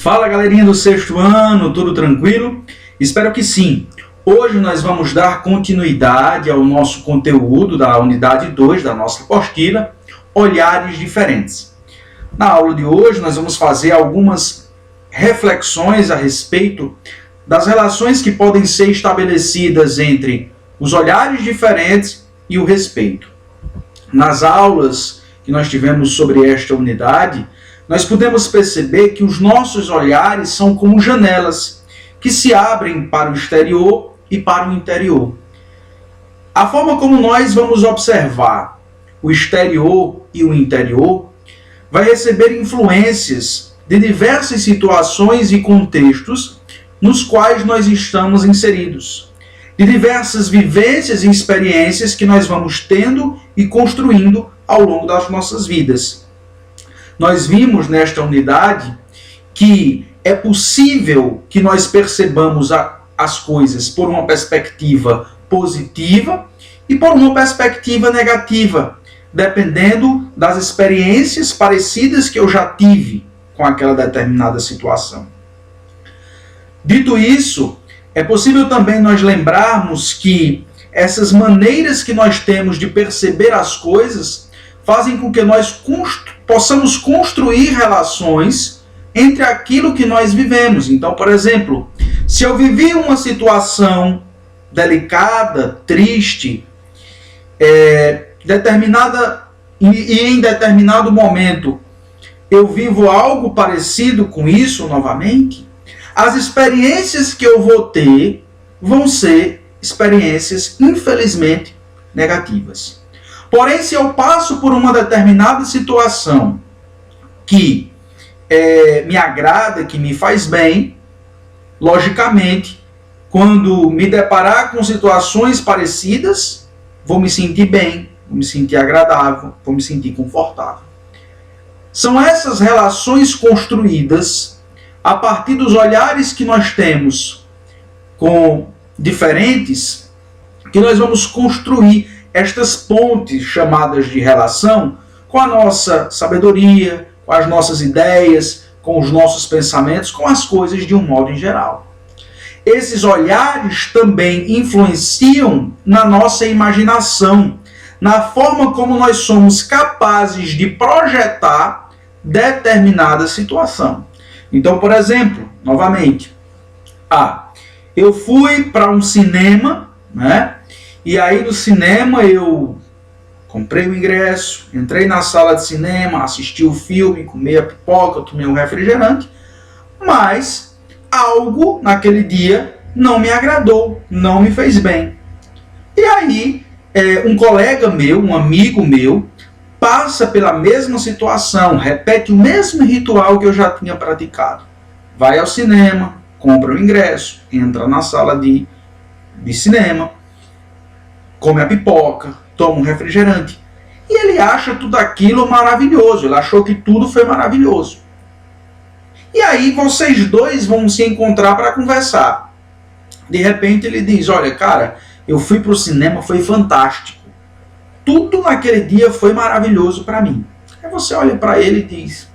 Fala galerinha do sexto ano, tudo tranquilo? Espero que sim. Hoje nós vamos dar continuidade ao nosso conteúdo da unidade 2 da nossa apostila, Olhares Diferentes. Na aula de hoje nós vamos fazer algumas reflexões a respeito das relações que podem ser estabelecidas entre os olhares diferentes e o respeito. Nas aulas que nós tivemos sobre esta unidade, nós podemos perceber que os nossos olhares são como janelas que se abrem para o exterior e para o interior. A forma como nós vamos observar o exterior e o interior vai receber influências de diversas situações e contextos nos quais nós estamos inseridos, de diversas vivências e experiências que nós vamos tendo e construindo ao longo das nossas vidas. Nós vimos nesta unidade que é possível que nós percebamos as coisas por uma perspectiva positiva e por uma perspectiva negativa, dependendo das experiências parecidas que eu já tive com aquela determinada situação. Dito isso, é possível também nós lembrarmos que essas maneiras que nós temos de perceber as coisas fazem com que nós possamos construir relações entre aquilo que nós vivemos. Então, por exemplo, se eu vivi uma situação delicada, triste, em determinado momento eu vivo algo parecido com isso novamente, as experiências que eu vou ter vão ser experiências, infelizmente, negativas. Porém, se eu passo por uma determinada situação que me agrada, que me faz bem, logicamente, quando me deparar com situações parecidas, vou me sentir bem, vou me sentir agradável, vou me sentir confortável. São essas relações construídas a partir dos olhares que nós temos com diferentes, que nós vamos construir estas pontes chamadas de relação com a nossa sabedoria, com as nossas ideias, com os nossos pensamentos, com as coisas de um modo em geral. Esses olhares também influenciam na nossa imaginação, na forma como nós somos capazes de projetar determinada situação. Então, por exemplo, novamente, eu fui para um cinema, né? E aí no cinema eu comprei o ingresso, entrei na sala de cinema, assisti o filme, comi a pipoca, tomei um refrigerante, mas algo naquele dia não me agradou, não me fez bem. E aí um colega meu, um amigo meu, passa pela mesma situação, repete o mesmo ritual que eu já tinha praticado. Vai ao cinema, compra o ingresso, entra na sala de cinema, come a pipoca, toma um refrigerante. E ele acha tudo aquilo maravilhoso. Ele achou que tudo foi maravilhoso. E aí vocês dois vão se encontrar para conversar. De repente ele diz, olha cara, eu fui para o cinema, foi fantástico. Tudo naquele dia foi maravilhoso para mim. Aí você olha para ele e diz,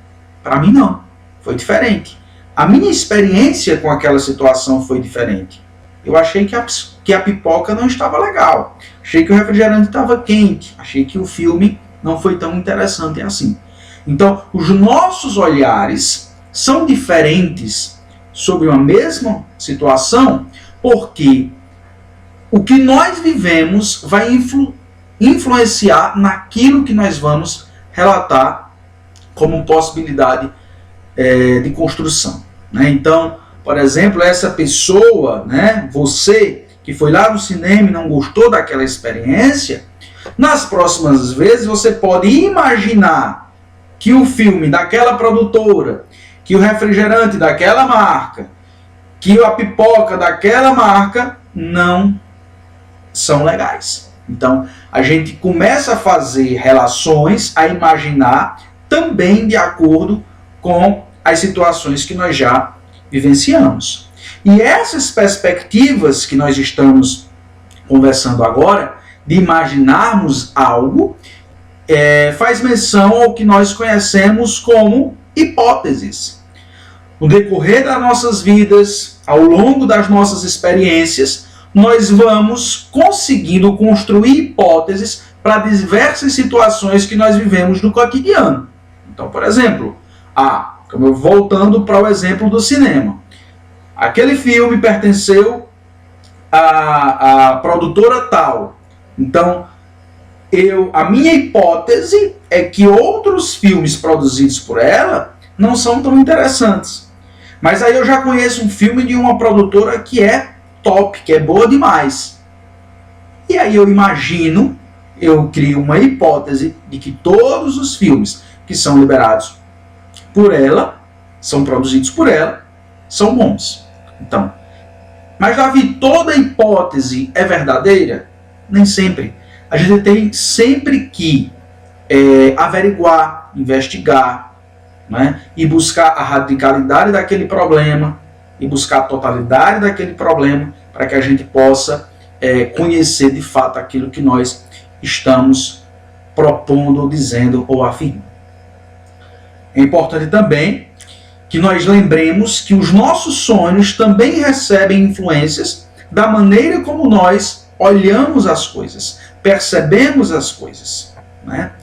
para mim não, foi diferente. A minha experiência com aquela situação foi diferente. Eu achei que a pipoca não estava legal. Achei que o refrigerante estava quente. Achei que o filme não foi tão interessante assim. Então, os nossos olhares são diferentes sobre uma mesma situação, porque o que nós vivemos vai influenciar naquilo que nós vamos relatar como possibilidade de construção, né? Então, por exemplo, essa pessoa, né, você que foi lá no cinema e não gostou daquela experiência, nas próximas vezes você pode imaginar que o filme daquela produtora, que o refrigerante daquela marca, que a pipoca daquela marca não são legais. Então, a gente começa a fazer relações, a imaginar também de acordo com as situações que nós já vivenciamos. E essas perspectivas que nós estamos conversando agora, de imaginarmos algo, faz menção ao que nós conhecemos como hipóteses. no decorrer das nossas vidas, ao longo das nossas experiências, nós vamos conseguindo construir hipóteses para diversas situações que nós vivemos no cotidiano. Então, por exemplo, voltando para o exemplo do cinema. Aquele filme pertenceu à produtora tal. Então, a minha hipótese é que outros filmes produzidos por ela não são tão interessantes. Mas aí eu já conheço um filme de uma produtora que é top, que é boa demais. E aí eu crio uma hipótese de que todos os filmes que são liberados por ela, são produzidos por ela, são bons. Então, mas Davi, toda hipótese é verdadeira? Nem sempre. A gente tem sempre que averiguar, investigar, né? E buscar a radicalidade daquele problema, e buscar a totalidade daquele problema, para que a gente possa conhecer de fato aquilo que nós estamos propondo, dizendo ou afirmando. É importante também que nós lembremos que os nossos sonhos também recebem influências da maneira como nós olhamos as coisas, percebemos as coisas, né?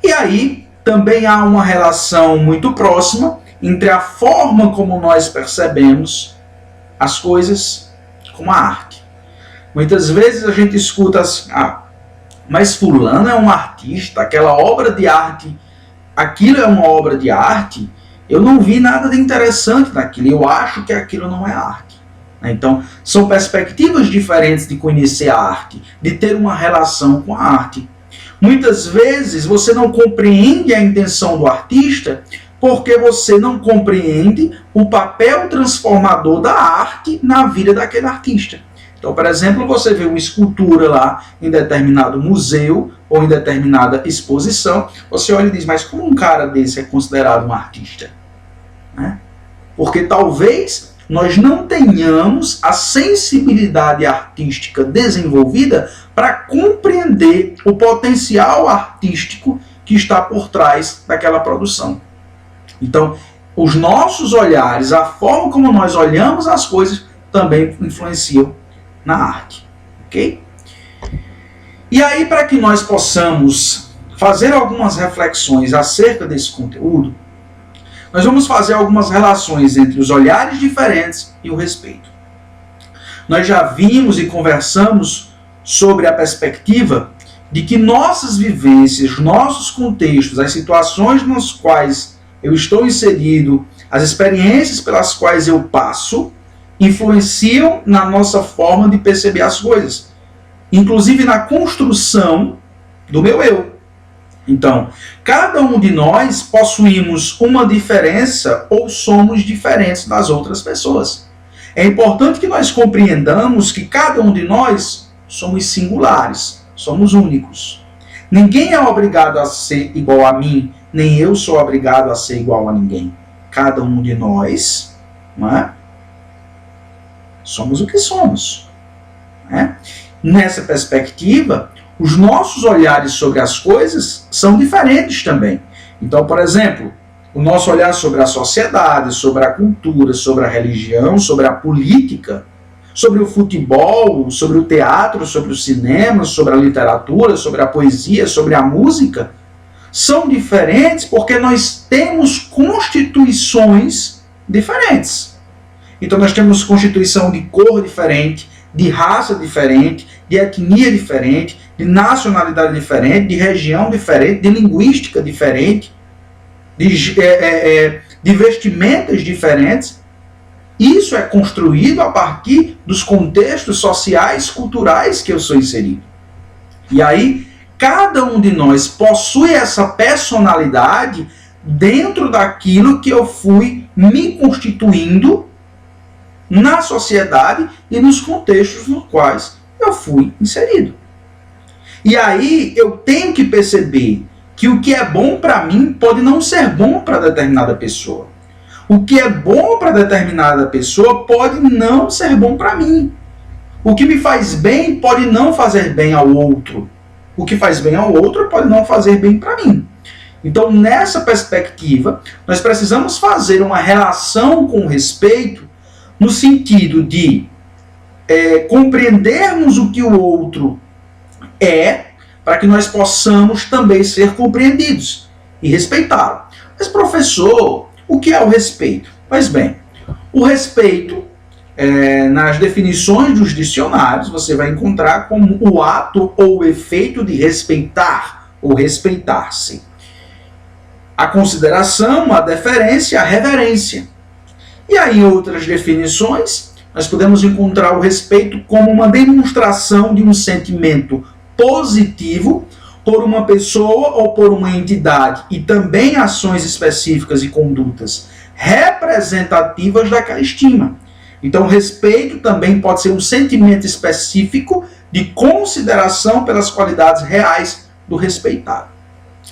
E aí também há uma relação muito próxima entre a forma como nós percebemos as coisas com a arte. Muitas vezes a gente escuta assim, mas fulano é um artista, aquela obra de arte, aquilo é uma obra de arte, eu não vi nada de interessante naquilo, eu acho que aquilo não é arte. Então, são perspectivas diferentes de conhecer a arte, de ter uma relação com a arte. Muitas vezes você não compreende a intenção do artista porque você não compreende o papel transformador da arte na vida daquele artista. Então, por exemplo, você vê uma escultura lá em determinado museu ou em determinada exposição, você olha e diz, mas como um cara desse é considerado um artista? Né? Porque talvez nós não tenhamos a sensibilidade artística desenvolvida para compreender o potencial artístico que está por trás daquela produção. Então, os nossos olhares, a forma como nós olhamos as coisas, também influenciam na arte. Ok? E aí, para que nós possamos fazer algumas reflexões acerca desse conteúdo, nós vamos fazer algumas relações entre os olhares diferentes e o respeito. Nós já vimos e conversamos sobre a perspectiva de que nossas vivências, nossos contextos, as situações nas quais eu estou inserido, as experiências pelas quais eu passo, influenciam na nossa forma de perceber as coisas, inclusive na construção do meu eu. Então, cada um de nós possuímos uma diferença ou somos diferentes das outras pessoas. É importante que nós compreendamos que cada um de nós somos singulares, somos únicos. Ninguém é obrigado a ser igual a mim, nem eu sou obrigado a ser igual a ninguém. Cada um de nós, não é? Somos o que somos. Né? Nessa perspectiva, os nossos olhares sobre as coisas são diferentes também. Então, por exemplo, o nosso olhar sobre a sociedade, sobre a cultura, sobre a religião, sobre a política, sobre o futebol, sobre o teatro, sobre o cinema, sobre a literatura, sobre a poesia, sobre a música, são diferentes porque nós temos constituições diferentes. Então nós temos constituição de cor diferente, de raça diferente, de etnia diferente, de nacionalidade diferente, de região diferente, de linguística diferente, de vestimentas diferentes. Isso é construído a partir dos contextos sociais, culturais que eu sou inserido. E aí, cada um de nós possui essa personalidade dentro daquilo que eu fui me constituindo na sociedade e nos contextos nos quais eu fui inserido. E aí eu tenho que perceber que o que é bom para mim pode não ser bom para determinada pessoa. O que é bom para determinada pessoa pode não ser bom para mim. O que me faz bem pode não fazer bem ao outro. O que faz bem ao outro pode não fazer bem para mim. Então, nessa perspectiva, nós precisamos fazer uma relação com o respeito no sentido de compreendermos o que o outro é, para que nós possamos também ser compreendidos e respeitá-lo. Mas, professor, o que é o respeito? Pois bem, o respeito, nas definições dos dicionários, você vai encontrar como o ato ou o efeito de respeitar ou respeitar-se. A consideração, a deferência, a reverência. E aí, em outras definições, nós podemos encontrar o respeito como uma demonstração de um sentimento positivo por uma pessoa ou por uma entidade e também ações específicas e condutas representativas daquela estima. Então, respeito também pode ser um sentimento específico de consideração pelas qualidades reais do respeitado.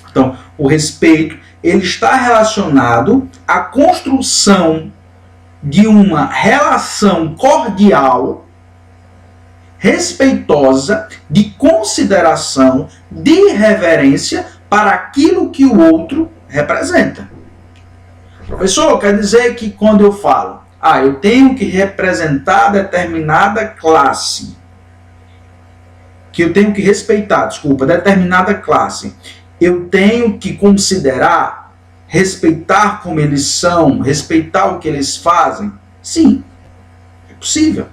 Então, o respeito ele está relacionado à construção de uma relação cordial, respeitosa, de consideração, de reverência para aquilo que o outro representa. Professor, quer dizer que quando eu falo, eu tenho que representar determinada classe, que eu tenho que respeitar, determinada classe, eu tenho que considerar, respeitar como eles são, respeitar o que eles fazem? Sim, é possível.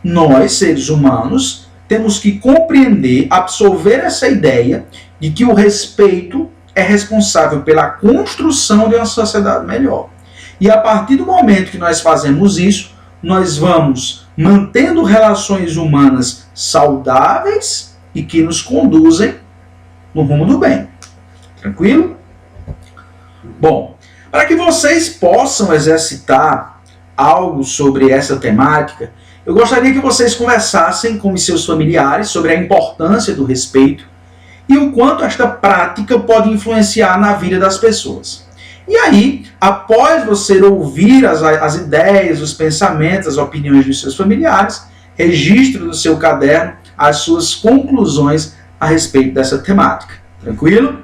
Nós, seres humanos, temos que compreender, absorver essa ideia de que o respeito é responsável pela construção de uma sociedade melhor. E a partir do momento que nós fazemos isso, nós vamos mantendo relações humanas saudáveis e que nos conduzem no rumo do bem. Tranquilo? Bom, para que vocês possam exercitar algo sobre essa temática, eu gostaria que vocês conversassem com os seus familiares sobre a importância do respeito e o quanto esta prática pode influenciar na vida das pessoas. E aí, após você ouvir as ideias, os pensamentos, as opiniões dos seus familiares, registre no seu caderno as suas conclusões a respeito dessa temática. Tranquilo?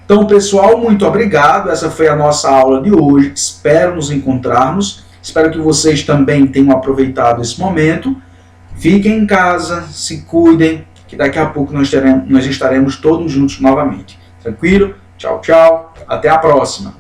Então, pessoal, muito obrigado. Essa foi a nossa aula de hoje. Espero nos encontrarmos. Espero que vocês também tenham aproveitado esse momento. Fiquem em casa, se cuidem, que daqui a pouco nós estaremos todos juntos novamente. Tranquilo? Tchau, tchau. Até a próxima.